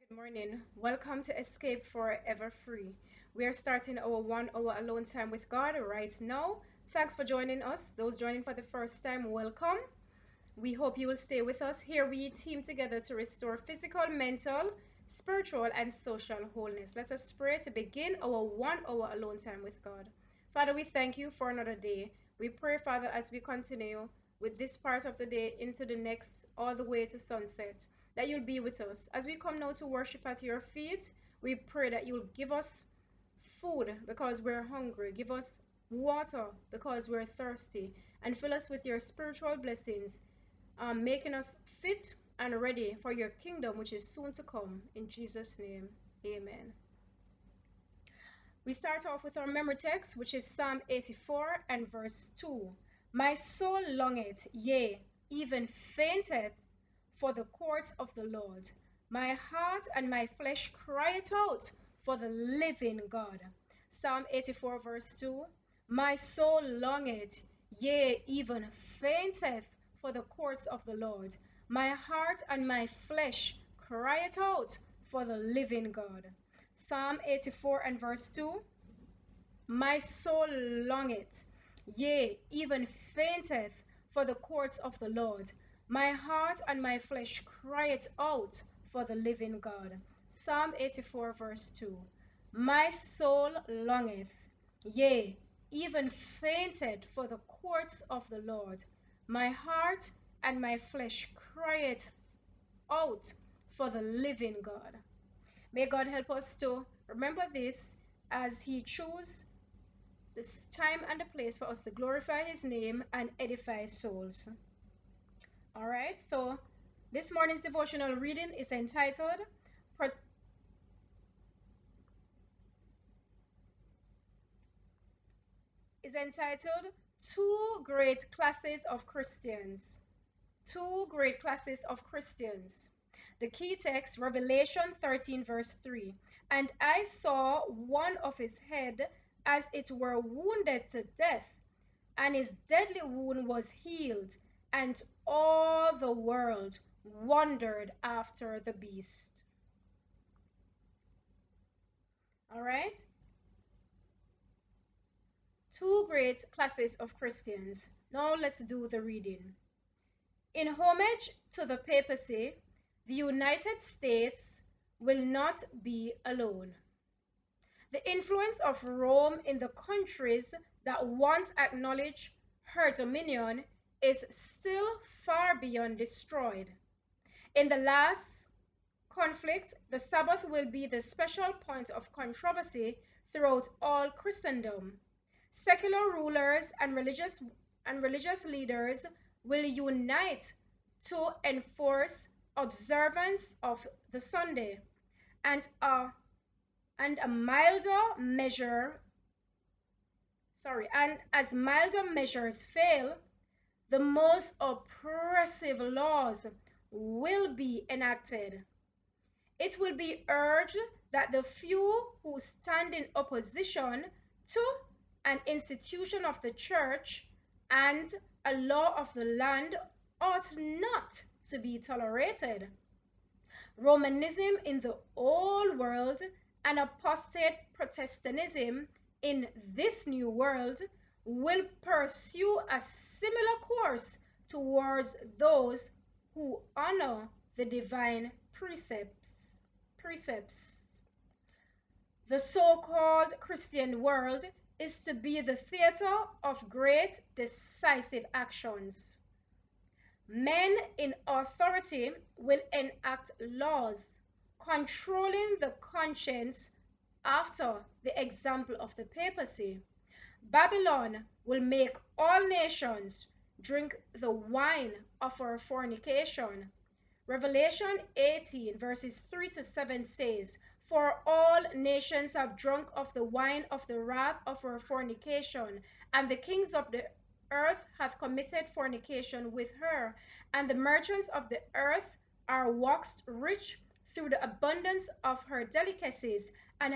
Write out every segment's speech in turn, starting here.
Good morning. Welcome to Escape Forever Free. We are starting our 1 hour alone time with God right now. Thanks for joining us. Those joining for the first time, welcome. We hope you will stay with us. Here we team together to restore physical, mental, spiritual, and social wholeness. Let us pray to begin our 1 hour alone time with God. Father, we thank you for another day. We pray, Father, as we continue with this part of the day into the next, all the way to sunset, that you'll be with us. As we come now to worship at your feet, we pray that you'll give us food because we're hungry, give us water because we're thirsty, and fill us with your spiritual blessings, making us fit and ready for your kingdom, which is soon to come. In Jesus' name, amen. We start off with our memory text, which is Psalm 84 and verse 2. My soul longeth, yea, even fainteth for the courts of the Lord. My heart and my flesh crieth out for the living God. Psalm 84 verse 2. My soul longeth, yea, even fainteth for the courts of the Lord. My heart and my flesh crieth out for the living God. Psalm 84 and verse 2. My soul longeth, yea, even fainteth for the courts of the Lord. My heart and my flesh crieth out for the living God. Psalm 84 verse 2. My soul longeth, yea, even fainted for the courts of the Lord. My heart and my flesh crieth out for the living God. May God help us to remember this as He chooses this time and the place for us to glorify His name and edify souls. All right, so this morning's devotional reading is entitled Two Great Classes of Christians. Two great classes of Christians. The key text, Revelation 13 verse 3. And I saw one of his head as it were wounded to death, and his deadly wound was healed, and all the world wondered after the beast. All right? Two great classes of Christians. Now let's do the reading. In homage to the papacy, the United States will not be alone. The influence of Rome in the countries that once acknowledged her dominion is still far beyond destroyed. In the last conflict, the Sabbath will be the special point of controversy throughout all Christendom. Secular rulers and religious leaders will unite to enforce observance of the Sunday, and a milder measure and as milder measures fail, the most oppressive laws will be enacted. It will be urged that the few who stand in opposition to an institution of the church and a law of the land ought not to be tolerated. Romanism in the old world and apostate Protestantism in this new world will pursue a similar course towards those who honor the divine precepts. The so-called Christian world is to be the theater of great decisive actions. Men in authority will enact laws controlling the conscience after the example of the papacy. Babylon will make all nations drink the wine of her fornication. Revelation 18 verses 3 to 7 says, For all nations have drunk of the wine of the wrath of her fornication, and the kings of the earth have committed fornication with her, and the merchants of the earth are waxed rich through the abundance of her delicacies. And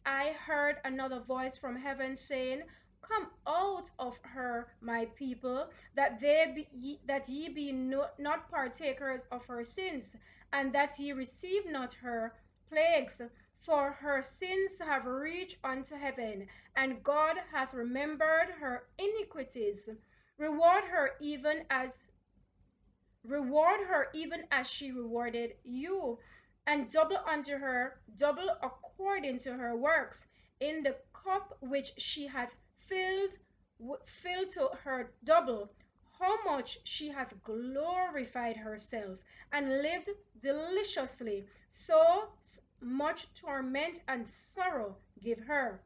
I heard another voice from heaven saying, Come out of her, my people, that ye be not partakers of her sins, and that ye receive not her plagues. For her sins have reached unto heaven, and God hath remembered her iniquities. Reward her even as she rewarded you, and double unto her, double according to her works. In the cup which she hath filled to her double, how much she hath glorified herself, and lived deliciously. So much torment and sorrow give her.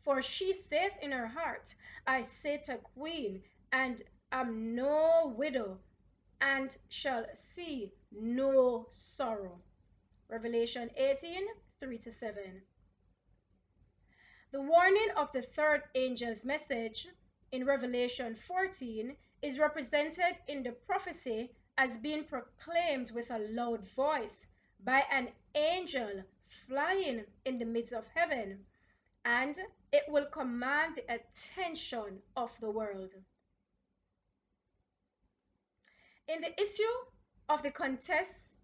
For she saith in her heart, I sit a queen, and am no widow, and shall see no sorrow. Revelation 18, 3-7. The warning of the third angel's message in Revelation 14 is represented in the prophecy as being proclaimed with a loud voice by an angel flying in the midst of heaven, and it will command the attention of the world. In the issue of the contest,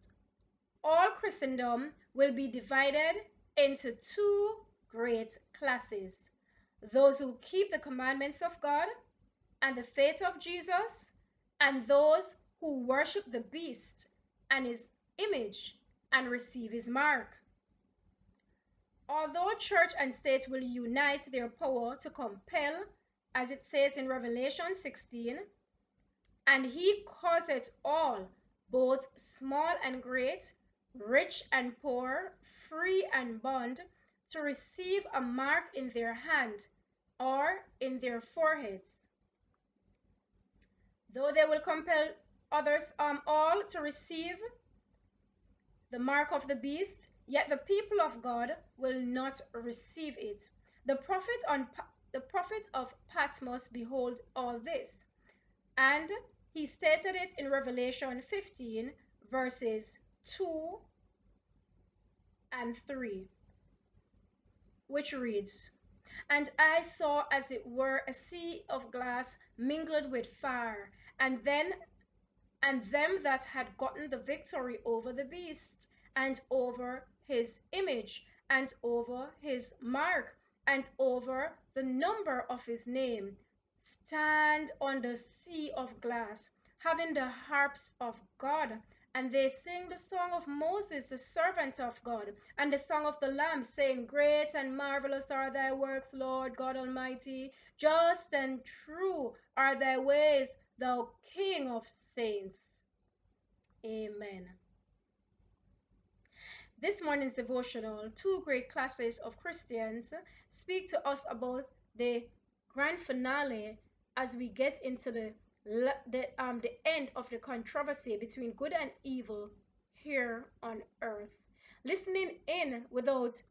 all Christendom will be divided into two great classes: those who keep the commandments of God and the faith of Jesus, and those who worship the beast and his image and receive his mark. Although church and state will unite their power to compel, as it says in Revelation 16, and he causeth all, both small and great, rich and poor, free and bond, to receive a mark in their hand or in their foreheads. Though they will compel others all to receive the mark of the beast, yet the people of God will not receive it. The prophet of Patmos behold all this, and he stated it in Revelation 15, verses 2 and 3, which reads, And I saw as it were a sea of glass mingled with fire, and them that had gotten the victory over the beast, and over his image, and over his mark, and over the number of his name, stand on the sea of glass, having the harps of God. And they sing the song of Moses, the servant of God, and the song of the Lamb, saying, Great and marvelous are thy works, Lord God Almighty. Just and true are thy ways, thou King of saints. Amen. This morning's devotional, two great classes of Christians, speak to us about the grand finale as we get into the end of the controversy between good and evil here on earth. Listening in without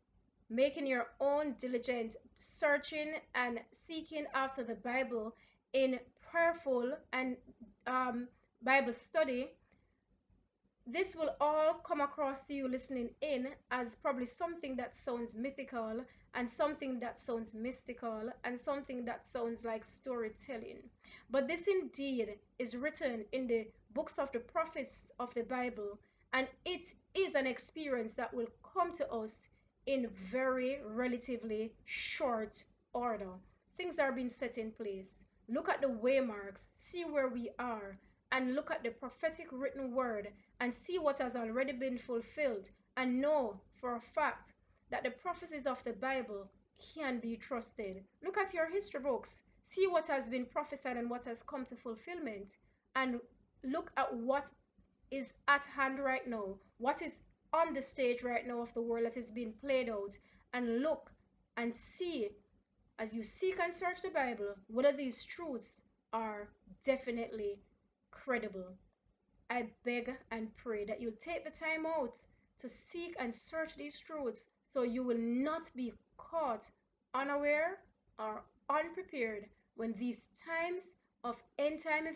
making your own diligent searching and seeking after the Bible in prayerful and Bible study, this will all come across to you listening in as probably something that sounds mythical, and something that sounds mystical, and something that sounds like storytelling. But this indeed is written in the books of the prophets of the Bible, and it is an experience that will come to us in very relatively short order. Things are being set in place. Look at the waymarks, see where we are, and look at the prophetic written word and see what has already been fulfilled, and know for a fact that the prophecies of the Bible can be trusted. Look at your history books, see what has been prophesied and what has come to fulfillment, and look at what is at hand right now, what is on the stage right now of the world that is being played out, and look and see, as you seek and search the Bible, whether these truths are definitely credible. I beg and pray that you'll take the time out to seek and search these truths, so you will not be caught unaware or unprepared when these things of end time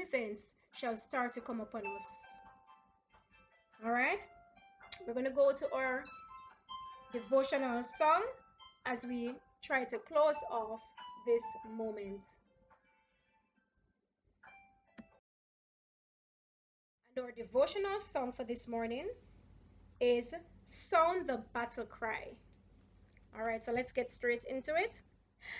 events shall start to come upon us. All right, we're going to go to our devotional song as we try to close off this moment. And our devotional song for this morning is Sound the Battle Cry. All right, so let's get straight into it.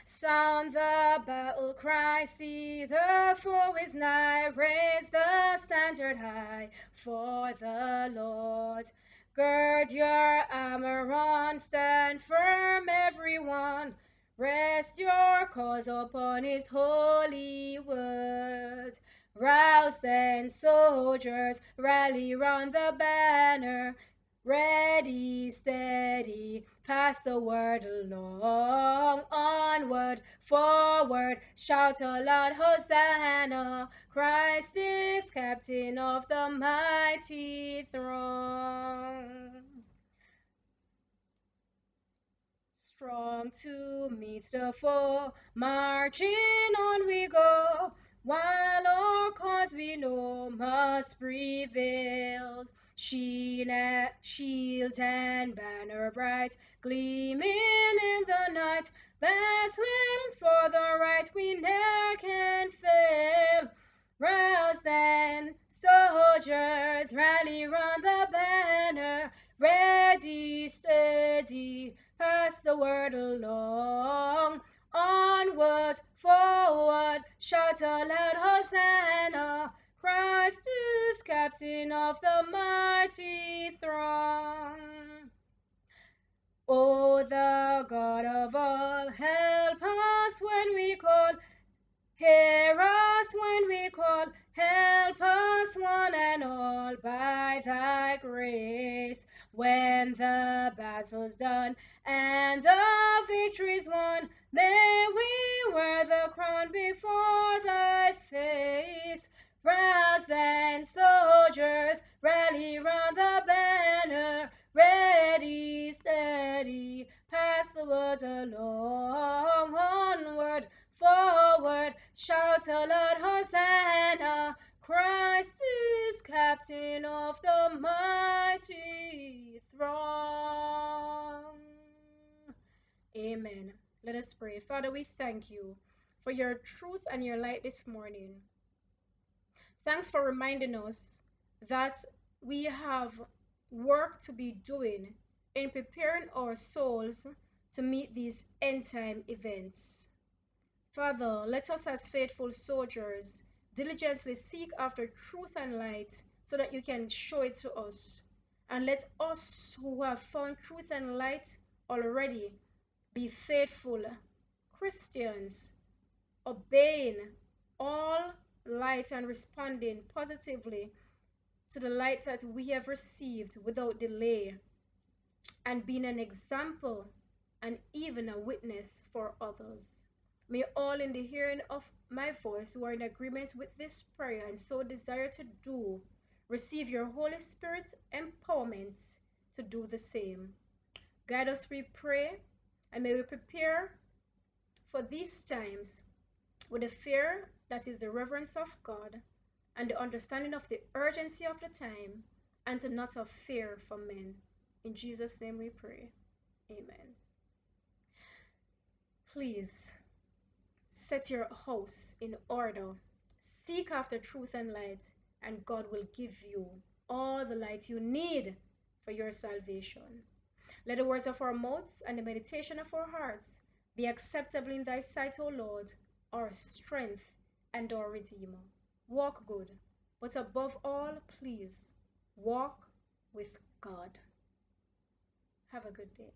Sound the battle cry, see the foe is nigh, raise the standard high for the Lord. Gird your armor on, stand firm everyone, rest your cause upon his holy word. Rouse then soldiers, rally round the banner, ready, steady, pass the word along. Onward, forward, shout aloud, Hosanna! Christ is captain of the mighty throng. Strong to meet the foe, marching on we go, while our cause we know must prevail. Shield and banner bright, gleaming in the night, battling for the right we ne'er can fail. Rouse then, soldiers, rally round the banner, ready, steady, pass the word along. Onward, forward, shout aloud, Hosanna! Christ is captain of the mighty throng. O the God of all, help us when we call. Hear us when we call, help us one and all by thy grace. When the battle's done and the victory's won, may we wear the crown before thy face. Rouse then, soldiers, rally round the banner, ready, steady, pass the words along. Onward, forward, shout aloud, Hosanna! Christ is captain of the mighty throng. Amen. Let us pray. Father, we thank you for your truth and your light this morning. Thanks for reminding us that we have work to be doing in preparing our souls to meet these end time events. Father, let us as faithful soldiers diligently seek after truth and light so that you can show it to us. And let us who have found truth and light already be faithful Christians, obeying all light and responding positively to the light that we have received without delay, and being an example and even a witness for others. May all in the hearing of my voice who are in agreement with this prayer and so desire to do receive your Holy Spirit empowerment to do the same. Guide us, we pray, and may we prepare for these times with the fear that is the reverence of God and the understanding of the urgency of the time, and to not have fear for men. In Jesus' name we pray. Amen. Please set your house in order. Seek after truth and light, and God will give you all the light you need for your salvation. Let the words of our mouths and the meditation of our hearts be acceptable in thy sight, O Lord, our strength and our Redeemer. Walk good, but above all, please walk with God. Have a good day.